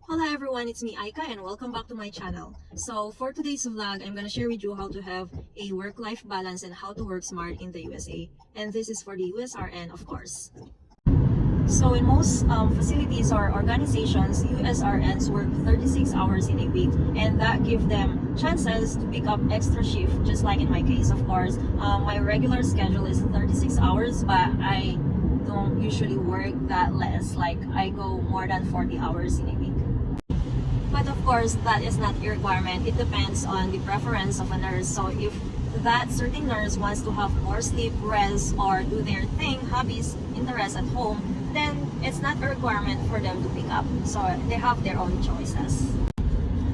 Hello everyone, it's me Aika and welcome back to my channel. So for today's vlog, I'm gonna share with you how to have a work-life balance and how to work smart in the USA. And this is for the USRN, of course. So in most facilities or organizations, USRNs work 36 hours in a week, and that gives them chances to pick up extra shift, just like in my case, of course. My regular schedule is 36 hours, but I don't usually work that less. Like I go more than 40 hours in a week. But of course, that is not a requirement. It depends on the preference of a nurse. So if that certain nurse wants to have more sleep, rest, or do their thing, hobbies, interests at home, then it's not a requirement for them to pick up. So they have their own choices.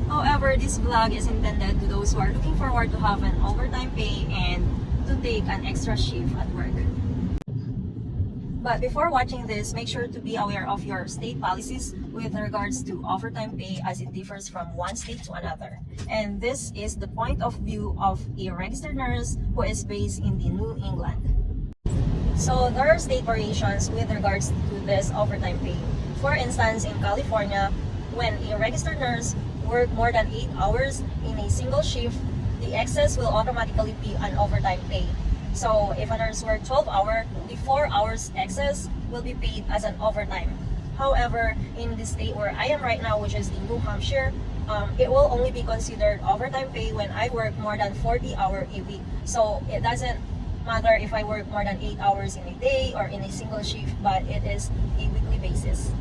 However, this vlog is intended to those who are looking forward to have an overtime pay and to take an extra shift at work. But before watching this, make sure to be aware of your state policies with regards to overtime pay, as it differs from one state to another. And this is the point of view of a registered nurse who is based in the New England. So there are state variations with regards to this overtime pay. For instance, in California, when a registered nurse works more than 8 hours in a single shift, the excess will automatically be an overtime pay. So if a nurse works 12 hours, the 4 hours excess will be paid as an overtime. However, in the state where I am right now, which is in New Hampshire, it will only be considered overtime pay when I work more than 40 hours a week. So it doesn't matter if I work more than 8 hours in a day or in a single shift, but it is a weekly basis.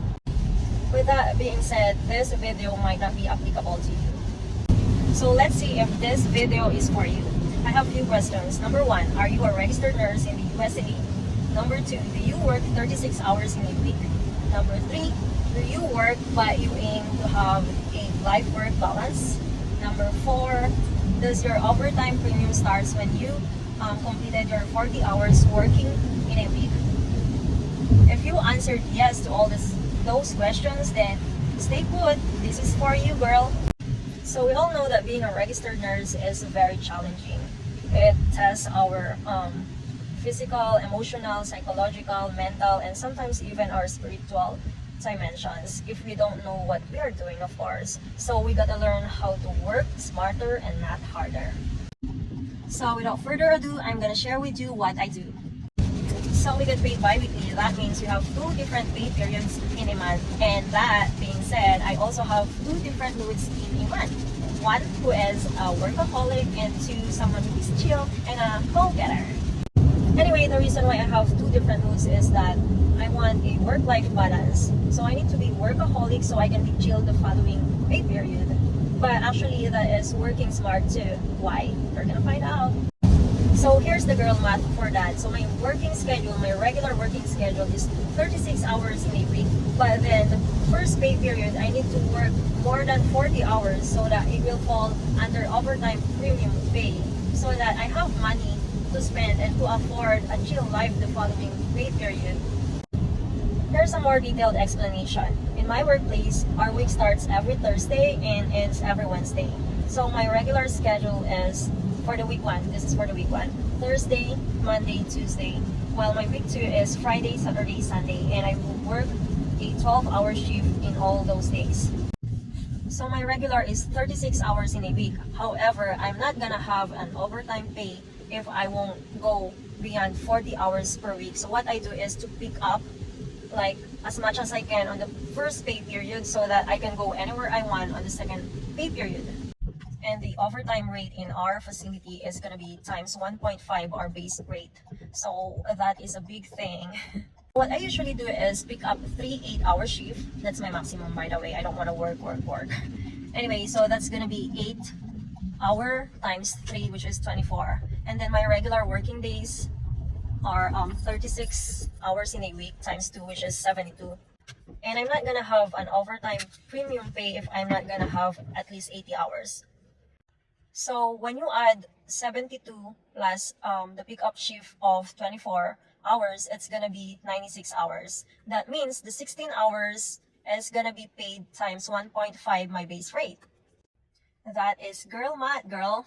With that being said, this video might not be applicable to you. So let's see if this video is for you. I have a few questions. Number 1, are you a registered nurse in the USA? Number 2, do you work 36 hours in a week? Number 3, do you work but you aim to have a life-work balance? Number 4, does your overtime premium starts when you completed your 40 hours working in a week? If you answered yes to all those questions, then stay put. This is for you, girl. So we all know that being a registered nurse is very challenging. It tests our physical, emotional, psychological, mental, and sometimes even our spiritual dimensions if we don't know what we are doing, of course. So we gotta learn how to work smarter and not harder. So without further ado, I'm gonna share with you what I do. So we get paid bi-weekly. That means we have 2 different pay periods in a month. And that being said, I also have 2 different moods in a month. 1 who is a workaholic, and 2 someone who is chill and a go-getter. Anyway, the reason why I have 2 different moods is that I want a work-life balance. So I need to be workaholic so I can be chill the following pay period. But actually that is working smart too. Why? We're gonna find out. So here's the girl math for that. So my working schedule, my regular working schedule is 36 hours in a week. But then the first pay period, I need to work more than 40 hours so that it will fall under overtime premium pay, so that I have money to spend and to afford a chill life the following pay period. Here's a more detailed explanation. In my workplace, our week starts every Thursday and ends every Wednesday. So my regular schedule is for the week 1, this is for the week 1, Thursday, Monday, Tuesday, while my week 2 is Friday, Saturday, Sunday, and I will work a 12-hour shift in all those days. So my regular is 36 hours in a week. However, I'm not gonna have an overtime pay if I won't go beyond 40 hours per week. So what I do is to pick up like as much as I can on the first pay period so that I can go anywhere I want on the second pay period. And the overtime rate in our facility is going to be times 1.5 our base rate. So that is a big thing. What I usually do is pick up 3 8-hour shifts. That's my maximum, by the way. I don't want to work. Anyway, so that's going to be 8 hour times 3, which is 24. And then my regular working days are 36 hours in a week times 2, which is 72. And I'm not going to have an overtime premium pay if I'm not going to have at least 80 hours. So when you add 72 plus the pickup shift of 24 hours, it's gonna be 96 hours. That means the 16 hours is gonna be paid times 1.5 my base rate. That is girl math, girl.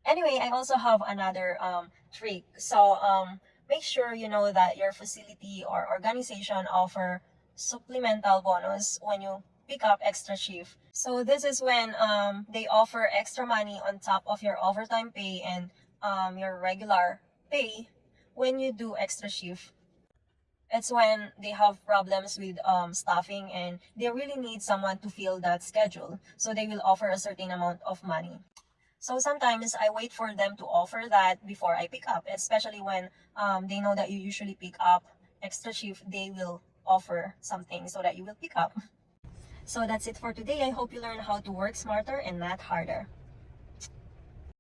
Anyway, I also have another trick. So make sure you know that your facility or organization offer supplemental bonus when you pick up extra shift. So this is when they offer extra money on top of your overtime pay and your regular pay when you do extra shift. It's when they have problems with staffing and they really need someone to fill that schedule. So they will offer a certain amount of money. So sometimes I wait for them to offer that before I pick up, especially when they know that you usually pick up extra shift, they will offer something so that you will pick up. So that's it for today. I hope you learned how to work smarter and not harder.